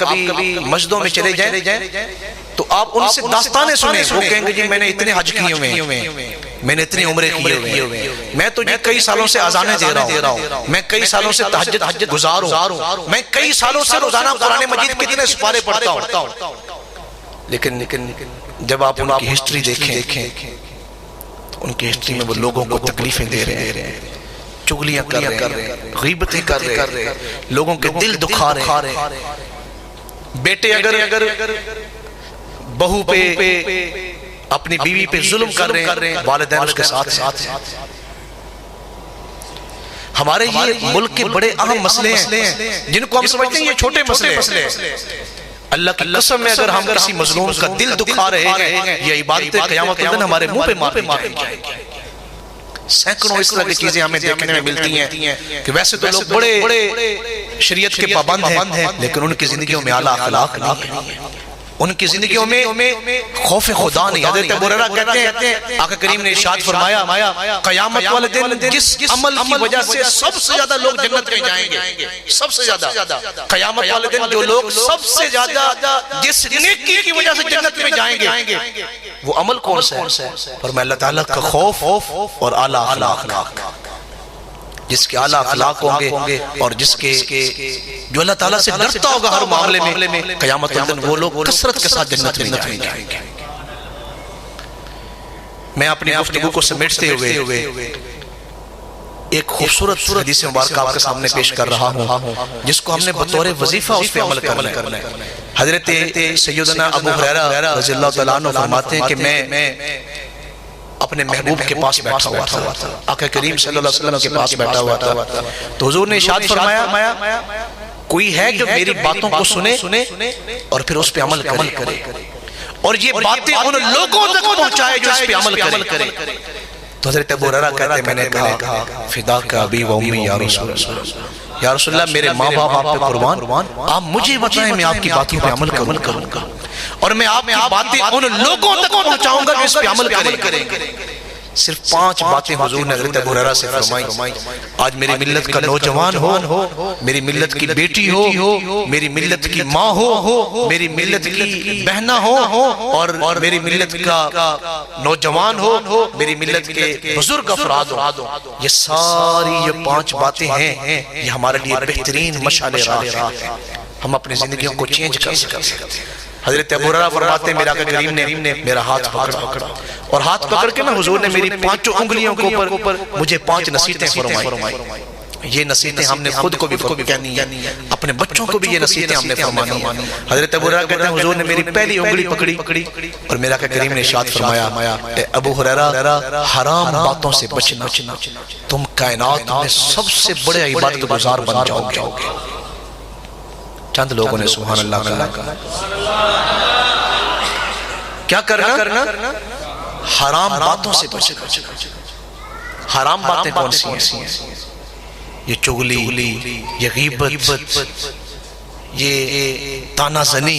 کبھی مسجدوں میں چلے جائیں تو آپ ان سے داستانیں سنیں، وہ کہیں گے جی میں نے اتنے حج کیے ہوئے ہیں، میں نے اتنے عمرے کیے ہوئے ہیں، میں تو جی کئی سالوں سے اذانیں دے رہا ہوں، میں کئی سالوں سے تہجد گزار ہوں، میں کئی سالوں سے روزانہ قرآن مجید کے اتنے سپارے پڑھتا ہوں۔ لیکن جب آپ ان کی ہسٹری دیکھیں، ان کی ہسٹری میں وہ لوگوں کو تکلیفیں دے رہے ہیں، چغلیاں کر رہے ہیں، غیبتیں کر رہے ہیں، لوگوں کے دل دکھا رہے ہیں۔ بیٹے اگر بہو پہ اپنی بیوی پہ ظلم کر رہے ہیں، والدین اس کے ساتھ ہیں۔ ہمارے یہ ملک کے بڑے اہم مسئلے ہیں جن کو ہم سمجھتے ہیں یہ چھوٹے مسئلے ہیں، اللہ کی قسم میں اگر ہم کسی مظلوم کا دل دکھا رہے ہیں، یہ عبادت قیامت کے دن ہمارے منہ پہ مارے جائیں گے۔ سینکڑوں اس طرح کی چیزیں ہمیں دیکھنے میں ملتی ہیں کہ ویسے تو لوگ بڑے شریعت کے پابند ہیں، لیکن ان کی زندگیوں میں اعلیٰ اخلاق نہیں ہے، ان کی زندگیوں میں خوف خدا نہیں۔ حضرت ابو ہریرہ کہتے ہیں آقا کریم نے ارشاد فرمایا قیامت والے دن جس عمل کی وجہ سے سب سے زیادہ لوگ جنت میں جائیں گے، سب سے زیادہ قیامت والے دن جو لوگ سب سے زیادہ جس نیکی کی وجہ سے جنت میں جائیں گے وہ عمل کون سا ہے؟ فرمایا اللہ تعالیٰ کا خوف اور اعلیٰ اخلاق، جس کے اعلیٰ اخلاق ہوں گے اور جس کے جو اللہ تعالیٰ سے ڈرتا ہوگا ہر معاملے میں، قیامت کے دن وہ لوگ کثرت کے ساتھ جنت میں جائیں گے۔ میں اپنی گفتگو کو سمیٹتے ہوئے ایک خوبصورت حدیث مبارکہ آپ کے سامنے پیش کر رہا ہوں جس کو ہم نے بطور وظیفہ اس پہ عمل کرنا ہے۔ حضرت سیدنا ابو ہریرہ رضی اللہ تعالیٰ عنہ فرماتے ہیں کہ میں اپنے محبوب کے پاس بیٹھا ہوا تھا، آقا کریم صلی اللہ علیہ وسلم کے پاس بیٹھا ہوا تھا، تو حضور نے ارشاد فرمایا کوئی ہے جو میری باتوں کو سنے اور پھر اس پہ عمل کرے، اور یہ باتیں ان لوگوں تک پہنچائے جو اس پہ عمل کرے۔ تو حضرت ابو ہریرہ کہتے ہیں میں نے کہا فداک ابی و امی یا رسول اللہ، یا رسول اللہ میرے ماں باپ آپ پہ قربان، آپ مجھے بتائیں میں آپ کی باتوں پہ عمل کروں گا، اور میں آپ کی باتیں ان لوگوں تک پہنچاؤں گا جو اس پہ عمل کریں گے۔ صرف 5 باتیں حضور نے حضرت ابو ہریرہ سے فرمائی۔ آج میری ملت کا نوجوان ہو، میری ملت کی بیٹی ہو، میری ملت کی ماں ہو، میری ملت کی بہنہ ہو، اور میری ملت کا نوجوان ہو، میری ملت کے بزرگ افراد ہو، یہ ساری یہ 5 باتیں ہیں، یہ ہمارے لیے بہترین مشعل راہ ہے، ہم اپنی زندگیوں کو چینج کر سکتے ہیں۔ حضرت ابو ہریرہ فرماتے ہیں میرا آقا کریم نے میرا ہاتھ پکڑا، اور ہاتھ پکڑ کے نا حضور نے میری 5 انگلیوں کے اوپر مجھے 5 نصیحتیں فرمائی۔ یہ نصیحتیں ہم نے خود کو بھی کہنی ہے، اپنے بچوں کو بھی یہ نصیحتیں ہم نے فرمانی ہیں۔ حضرت ابو ہریرہ کہتے ہیں حضور نے میری پہلی انگلی پکڑی اور میرا آقا کریم نے ارشاد فرمایا اے ابو ہریرہ حرام باتوں سے بچنا، تم کائنات میں سب سے بڑے عبادت گزار بن جاؤ گے۔ چند لوگوں نے سبحان اللہ کہا۔ کیا کرنا؟ حرام باتوں سے بچنا۔ حرام باتیں کون سی ہیں؟ یہ چغلی، یہ غیبت، یہ تانا زنی،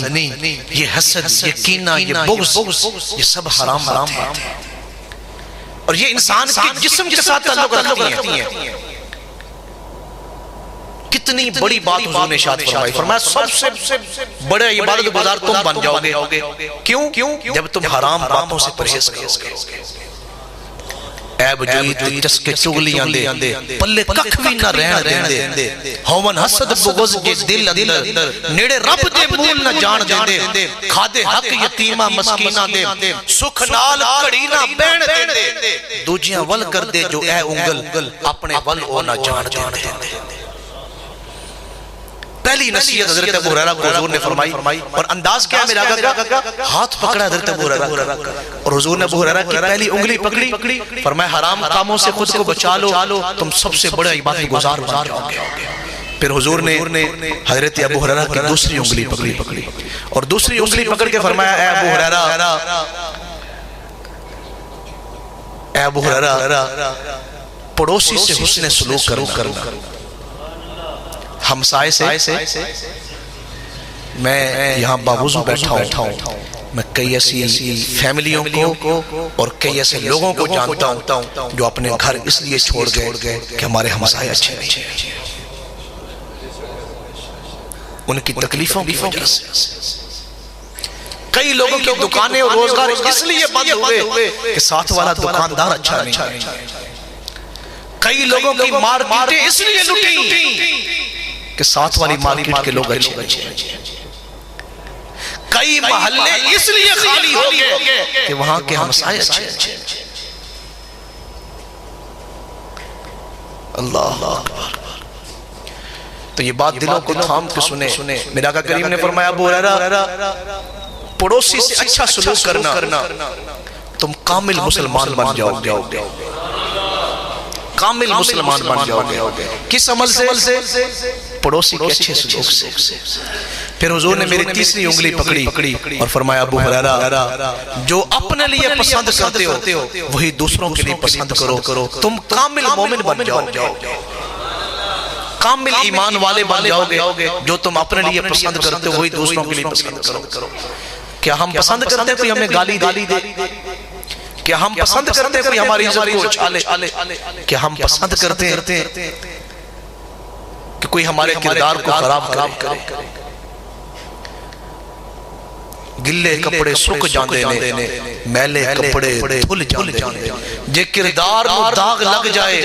یہ حسد، یہ کینہ، یہ بغض، یہ سب حرام باتیں ہیں، اور یہ انسان کے جسم کے ساتھ تعلق رکھتی ہیں۔ کتنی بڑی بات حضور نے ارشاد فرمایا سب سے بڑے عبادت گزار تم بن جاؤ گے۔ کیوں؟ جب تم حرام باتوں سے پرہیز کرو گے۔ عیب جوئی تے چسکے چغلیاں دے، پلے ککھ بھی نہ رہن دے، ہوون حسد بغض جے دل اندر، نیڑے رب دے مول نہ جان دے، کھادے حق یتیمہ مسکینہ دے، سکھ نال کڑی نہ بین دے، دوجیاں ول کر دے جو اے انگل، اپنے ول او نہ جان دے۔ پہلی نصیحت حضرت ابو ہریرہ کو حضور نے فرمائی، اور انداز کیا میرا آقا؟ ہاتھ پکڑا حضرت ابو ہریرہ کا، اور حضور نے ابو ہریرہ کی پہلی انگلی پکڑی، فرمایا حرام کاموں سے خود کو بچا لو، تم سب سے بڑے عبادت گزار بن جاؤ گے۔ پھر حضور نے حضرت ابو ہریرہ کی دوسری انگلی پکڑی، اور دوسری انگلی پکڑ کے فرمایا اے ابو ہریرہ پڑوسی سے حسن سلوک کرنا۔ ہمسائے سے میں یہاں باوضو بیٹھا ہوں، میں کئی ایسی فیملیوں کو اور کئی ایسے لوگوں کو جانتا ہوں جو اپنے گھر اس لیے چھوڑ گئے کہ ہمارے ہمسائے اچھے نہیں ہیں، ان کی تکلیفوں کی وجہ سے۔ کئی لوگوں کی دکانیں اور روزگار اس لیے بند ہوئے کہ ساتھ والا دکاندار اچھا نہیں۔ کئی لوگوں کی مارکیٹیں اس لیے لٹیں کہ ساتھ والی مارکیٹ کے لوگ اچھے۔ کئی محلے اس لیے خالی ہو گئے کہ وہاں کے ہمسائے اچھے۔ اللہ اکبر۔ تو یہ بات دلوں کو تھام کے سنے۔ میرے آقا کریم نے فرمایا ابو ہریرہ پڑوسی سے اچھا سلوک کرنا تم کامل مسلمان بن جاؤ گے، کامل مسلمان بن جاؤ گے۔ کس عمل سے؟ پڑوسی کے اچھے سلوک سے۔ پھر حضور نے میری تیسری انگلی پکڑی اور فرمایا ابو ہریرہ جو اپنے لیے پسند کرتے ہو وہی دوسروں کے لیے پسند کرو، تم کامل مومن بن جاؤ گے، کامل ایمان والے بن جاؤ گے۔ جو تم اپنے لیے پسند کرتے ہو وہی دوسروں کے لیے پسند کرو۔ کیا ہم پسند کرتے ہیں کوئی ہمیں گالی دے؟ کیا ہم پسند کرتے ہیں کوئی ہماری عزت کو اچھالے؟ کیا ہم پسند کرتے ہیں کہ کوئی ہمارے کردار کو خراب کرے؟ گلے کپڑے سکھ جاندے نے، میلے کپڑے دھل جاندے نے، جے کردار نو داغ لگ جائے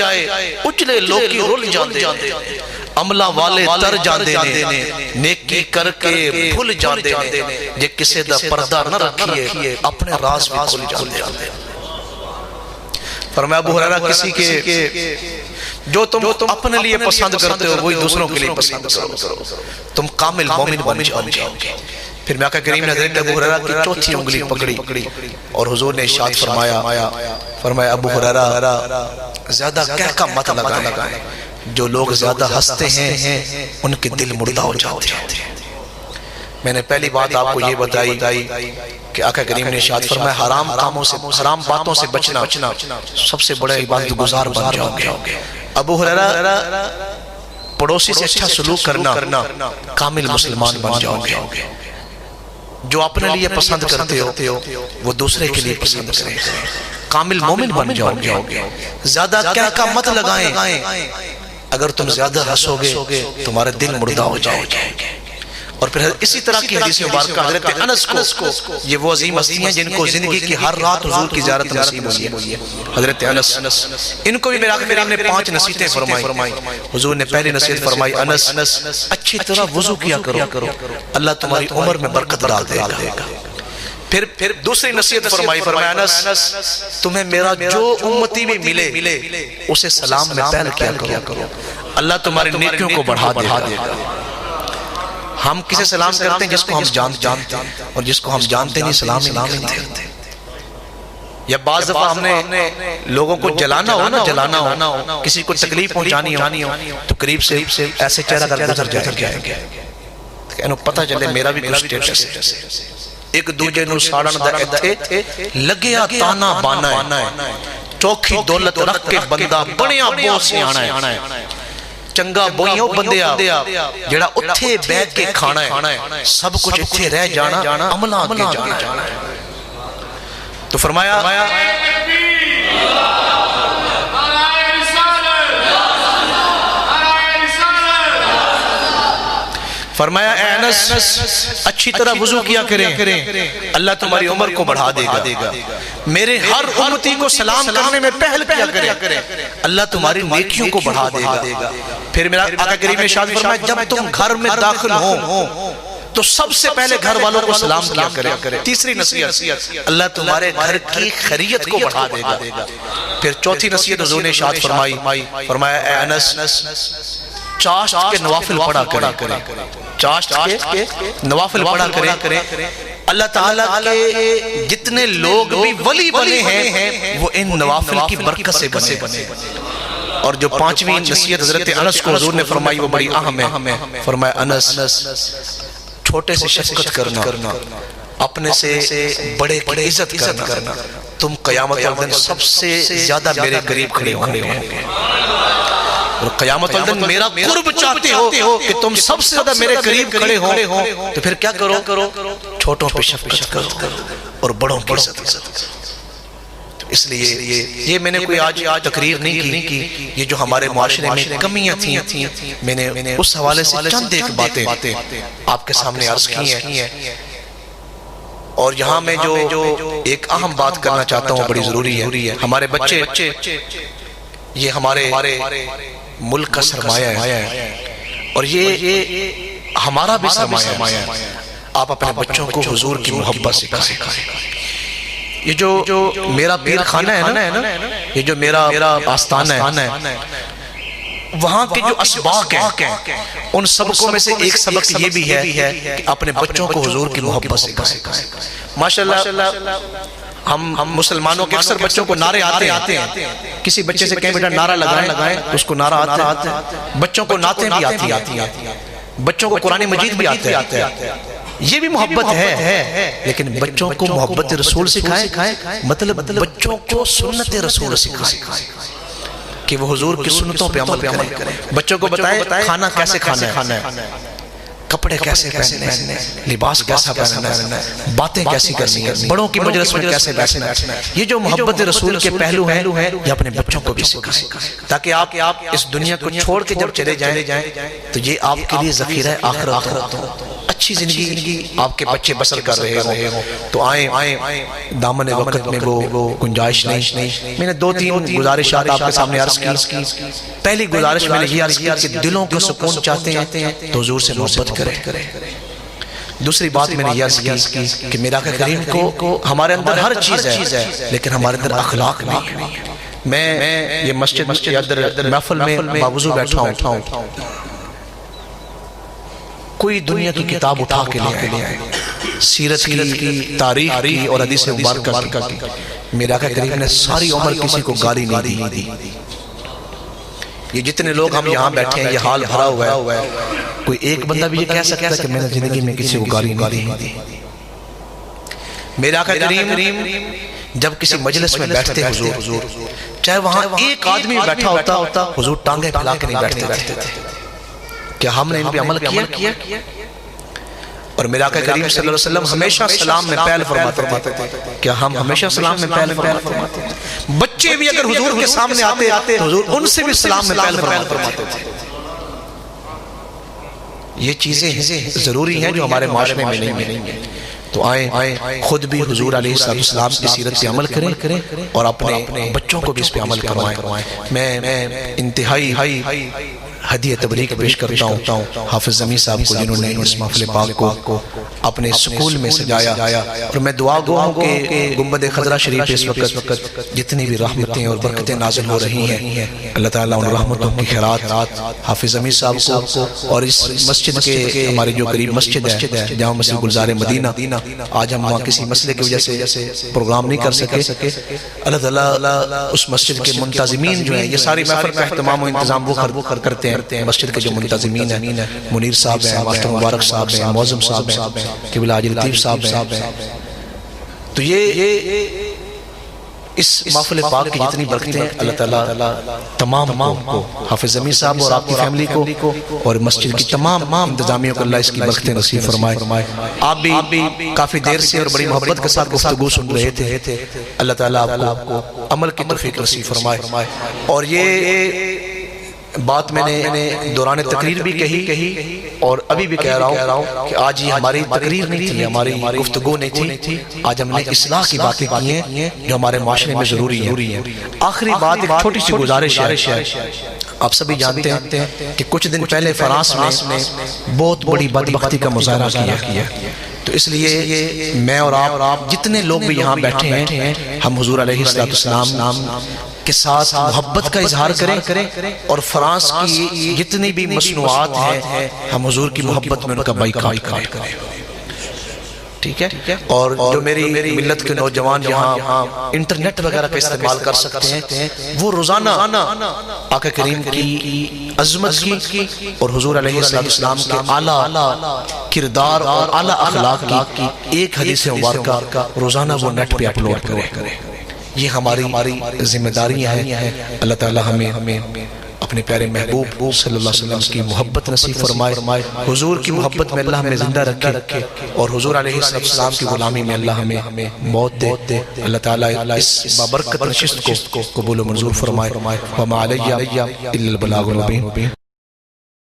اچھلے لوکی رول جاندے، عملہ والے تر جاندے نے، نیکی کر کے بھول جاندے نے، جے کسے دا پردہ نہ رکھیے اپنے راز بھی کھل جاندے۔ فرمایا ابو ہریرہ کسی کے جو تم اپنے لیے پسند کرتے ہو وہی دوسروں کے لیے پسند کرو، تم کامل مومن بن جاؤ گے۔ پھر میں آقا کریم نے حضرت ابو ہریرہ کی چوتھی انگلی پکڑی اور حضور نے ارشاد فرمایا ابو ہریرہ زیادہ کہکا مت لگائیں، جو لوگ زیادہ ہنستے ہیں ان کے دل مردہ ہو جاتے ہیں۔ میں نے پہلی بات آپ کو یہ بتائی کہ آقا کریم نے ارشاد فرمایا حرام کاموں سے، حرام باتوں سے بچنا سب سے بڑا عبادت گزار بن جاؤ گے۔ ابو ہریرہ پڑوسی سے اچھا سلوک کرنا کامل مسلمان بن جاؤ گے۔ جو اپنے لیے پسند کرتے ہو وہ دوسرے کے لیے پسند کریں، کامل مومن بن جاؤ گے۔ زیادہ کہکا مت لگائیں، اگر تم زیادہ ہنسو گے تمہارے دل مردہ ہو جائے گے۔ اور پھر اسی طرح کی حدیث مبارکہ حضرت انس کو، یہ وہ عظیم ہستی ہیں جن کو زندگی کی ہر رات حضور کی زیارت نصیب ہوئی ہے، حضرت انس، ان کو بھی میرے آقا کریم نے 5 نصیحتیں فرمائی۔ حضور نے پہلی نصیحت فرمائی انس اچھی طرح وضو کیا کرو، اللہ تمہاری عمر میں برکت ڈال دے گا۔ پھر دوسری نصیحت فرمایا انس تمہیں میرا جو امتی بھی ملے اسے سلام میں پہل کیا کرو، اللہ تمہاری نیکیوں کو بڑھا دے گا۔ ہم کسے سلام کرتے ہیں؟ جس کو ہم جانتے ہیں، اور جس کو ہم جانتے نہیں سلام ہی نہیں کرتے۔ یا بعض دفعہ ہم نے لوگوں کو جلانا ہو، کسی کو تکلیف پہنچانی ہو تو قریب سے ایسے چہرہ کر گزر جائے گا کہ پتہ چلے میرا بھی کچھ سٹیٹس ہے۔ ایک دوجے نو ساڑن دا ایتھے لگیا تانا بانا ہے، چوکھی دولت رکھ کے بندہ بڑیاں بہت سے آنا ہے، چنگا بوئیوں بندیا جڑا اتھے بیٹھ کے کھانا ہے، سب کچھ اتھے رہ جانا عملہ آگے جانا ہے۔ تو فرمایا اے انس اچھی طرح وضو کیا کریں، اللہ تمہاری عمر کو بڑھا دے گا۔ میرے ہر امتی کو سلام کرنے میں پہل کیا کریں، اللہ تمہاری نیکیوں کو بڑھا دے گا۔ پھر میرا آقا کریم نے ارشاد فرمایا جب تم گھر میں داخل ہو تو سب سے پہلے گھر والوں کو سلام کیا کریں۔ تیسری نصیحت اللہ تمہارے گھر کی خیریت کو بڑھا دے گا۔ پھر چوتھی نصیحت حضور نے ارشاد فرمایا اے انس چاشت کے نوافل پڑھا کریں، چاشت کے نوافل پڑھا کریں۔ اللہ تعالیٰ کے جتنے لوگ بھی ولی بنے ہیں وہ ان نوافل کی برکت سے بنے۔ اور جو 5ویں نصیحت حضرت انس کو حضور نے فرمائی وہ بڑی اہم ہے۔ فرمایا انس چھوٹے سے شفقت کرنا، اپنے سے بڑے کی عزت کرنا، تم قیامت والدن سب سے زیادہ میرے قریب کھڑے ہوں گے۔ اور قیامت والدن میرا قرب چاہتے ہو کہ تم سب سے زیادہ میرے قریب کھڑے ہو تو پھر کیا کرو؟ چھوٹوں پہ شفقت کرو اور بڑوں کی عزت کرو۔ اس لیے یہ میں نے کوئی آج تقریر نہیں کی، یہ جو ہمارے معاشرے میں کمیاں تھیں میں نے اس حوالے سے چند ایک باتیں آپ کے سامنے عرض کی ہیں، اور یہاں میں جو ایک اہم بات کرنا چاہتا ہوں بڑی ضروری ہے۔ ہمارے بچے یہ ہمارے ملک کا سرمایہ ہے، اور یہ ہمارا بھی سرمایہ ہے۔ آپ اپنے بچوں کو حضور کی محبت سکھائیں۔ یہ جو میرا پیر خانہ ہے نا، یہ جو میرا آستانہ ہے، وہاں کے جو اسباق ہیں ان سبقوں میں سے ایک سبق یہ بھی ہے کہ اپنے بچوں کو حضور کی محبت سکھائیں۔ ماشاءاللہ ہم مسلمانوں کے اکثر بچوں کو نعرے آتے ہیں، کسی بچے سے کہیں بیٹا نعرہ لگائیں، اس کو نعرہ آتے ہیں، بچوں کو نعتیں بھی آتی ہیں، بچوں کو قرآن مجید بھی آتے ہیں، یہ بھی محبت ہے، لیکن بچوں کو محبت رسول سکھائیں، مطلب بچوں کو سنت رسول سکھائیں کہ وہ حضور کی سنتوں پہ عمل کریں۔ بچوں کو بتائیں کھانا کیسے کھانا ہے، کپڑے کیسے پہننے ہیں، لباس کیسا پہننا ہے، باتیں کیسی کرنی ہیں، بڑوں کی مجلس میں کیسے بیٹھنا ہے۔ یہ جو محبت رسول کے پہلو ہیں یہ اپنے بچوں کو بھی سکھائیں، تاکہ آپ اس دنیا کو چھوڑ کے جب چلے جائیں تو یہ آپ کے لیے ذخیرہ آخرت ہو، اچھی زندگی آپ کے بچے بسر کر رہے ہوں۔ تو آئیں دامن وقت میں وہ گنجائش نہیں۔ میں نے 2-3 گزارشات آپ کے سامنے عرض کی۔ پہلی گزارش میں نے یہ عرض کی کہ دلوں کو سکون چاہتے ہیں تو حضور سے محبت کریں۔ دوسری بات میں نے یہ عرض کی کہ میرا کریم کو ہمارے اندر ہر چیز ہے لیکن ہمارے اندر اخلاق نہیں۔ میں یہ مسجد کے اندر محفل میں باوضو بیٹھا ہوں، کوئی دنیا کی کتاب اٹھا کے لے آئے، سیرت کی، تاریخ کی اور حدیث مبارکہ کی، میرا آقا کریم نے ساری عمر کسی کو گالی نہیں دی۔ یہ جتنے لوگ ہم یہاں بیٹھے ہیں یہ حال بھرا ہوا ہے، کوئی ایک بندہ بھی یہ کہہ سکتا ہے کہ میں نے زندگی میں کسی کو گالی نہیں دی۔ میرا آقا کریم جب کسی مجلس میں بیٹھتے حضور، چاہے وہاں ایک آدمی بیٹھا ہوتا حضور ٹانگیں پھیلا کے نہیں بیٹھتے تھے۔ کیا ہم نے ان پہ عمل کیا؟ اور میرا آقا کریم صلی اللہ علیہ وسلم ہمیشہ سلام میں پہل فرماتے تھے۔ کیا ہم ہمیشہ سلام میں پہل فرماتے تھے؟ بچے بھی اگر حضور کے سامنے آتے حضور ان سے بھی سلام میں پہل فرماتے تھے۔ یہ چیزیں ضروری ہیں جو ہمارے معاشرے میں نہیں ہیں۔ تو آئیں خود بھی حضور علیہ السلام کی سیرت پہ عمل کریں اور اپنے بچوں کو بھی اس پہ عمل کروائیں۔ میں انتہائی ہدیہ تبریک پیش کرتا ہوں حافظ زمیں صاحب کو، جنہوں نے اس محفل پاک کو اپنے سکول میں سجایا، اور میں دعا گو ہوں کہ گنبد خضرا شریف اس وقت جتنی بھی رحمتیں اور برکتیں نازل ہو رہی ہیں، اللہ تعالیٰ ان رحمتوں کی خیرات حافظ زمیں صاحب کو اور اس مسجد کے، ہماری جو قریب مسجد ہے جامع مسجد گلزار مدینہ، آج ہم وہاں کسی مسئلے کی وجہ سے پروگرام نہیں کر سکے، اللہ تعالیٰ اس مسجد کے منتظمین جو ہیں، یہ ساری محفل کا اہتمام و انتظام وہ کرتے ہیں، مسجد کے جو منتظمین ہیں، منیر صاحب ہیں، ماسٹر مبارک صاحب ہیں، معظم صاحب ہیں، قبلہ حاجی لطیف صاحب ہیں۔ تو یہ اس محفل پاک کی جتنی برکتیں ہیں اللہ تعالیٰ تمام کو، حافظ زمیں صاحب اور آپ کی فیملی کو اور مسجد کی تمام انتظامیوں کو اللہ اس کی برکتیں نصیب فرمائے۔ آپ بھی کافی دیر سے اور بڑی محبت کے ساتھ گفتگو سن رہے تھے، اللہ تعالیٰ آپ کو عمل کی توفیق نصیب فرمائے۔ اور یہ بات میں نے دوران تقریر بھی کہی اور ابھی بھی کہہ رہا ہوں کہ آج یہ ہماری تقریر نہیں تھی، ہماری گفتگو نہیں تھی، آج ہم نے اصلاح کی باتیں کی ہیں جو ہمارے معاشرے میں ضروری ہیں۔ آخری بات ایک چھوٹی سی گزارش ہے، آپ سبھی جانتے ہیں کہ کچھ دن پہلے فرانس میں بہت بڑی بدبختی کا مظاہرہ کیا، تو اس لیے میں اور آپ جتنے لوگ بھی یہاں بیٹھے ہیں، ہم حضور علیہ السلام کے ساتھ محبت کا اظہار کریں اور فرانس کی جتنی بھی مصنوعات ہیں ہم حضور کی محبت میں ان کا بائیکاٹ کریں، ٹھیک ہے؟ اور جو میری ملت کے نوجوان یہاں انٹرنیٹ وغیرہ کا استعمال کر سکتے ہیں، وہ روزانہ آقا کریم کی عظمت کی اور حضور علیہ السلام کے اعلیٰ کردار اور اعلیٰ اخلاق کی ایک حدیث مبارکہ روزانہ وہ نیٹ پہ اپلوڈ کریں۔ یہ ہماری ذمہ داریاں ہیں۔ اللہ تعالیٰ ہمیں اپنے پیارے محبوب صلی اللہ علیہ وسلم کی محبت نصیب فرمائے، حضور کی محبت میں اللہ ہمیں زندہ رکھے، اور حضور علیہ السلام کی غلامی میں اللہ ہمیں موت دے۔ اللہ تعالیٰ اس بابرکت نشست کو قبول و منظور فرمائے۔ وما علیہ الا البلاغ المبین۔